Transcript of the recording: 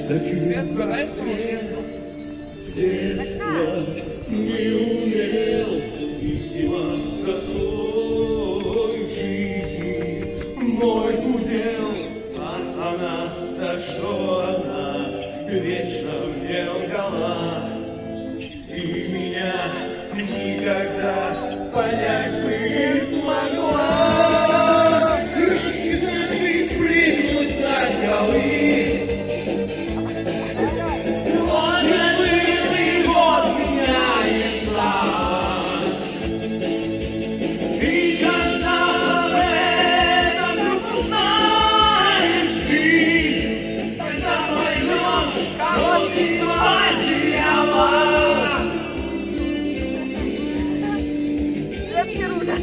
таким рассвет с детства не умел видела такой жизни. Мой удел, а она, да что она вечно мне лгала, и меня никогда понять бы не смогла. Раскидавшись, прыгнуть со скалы, Светки рулят.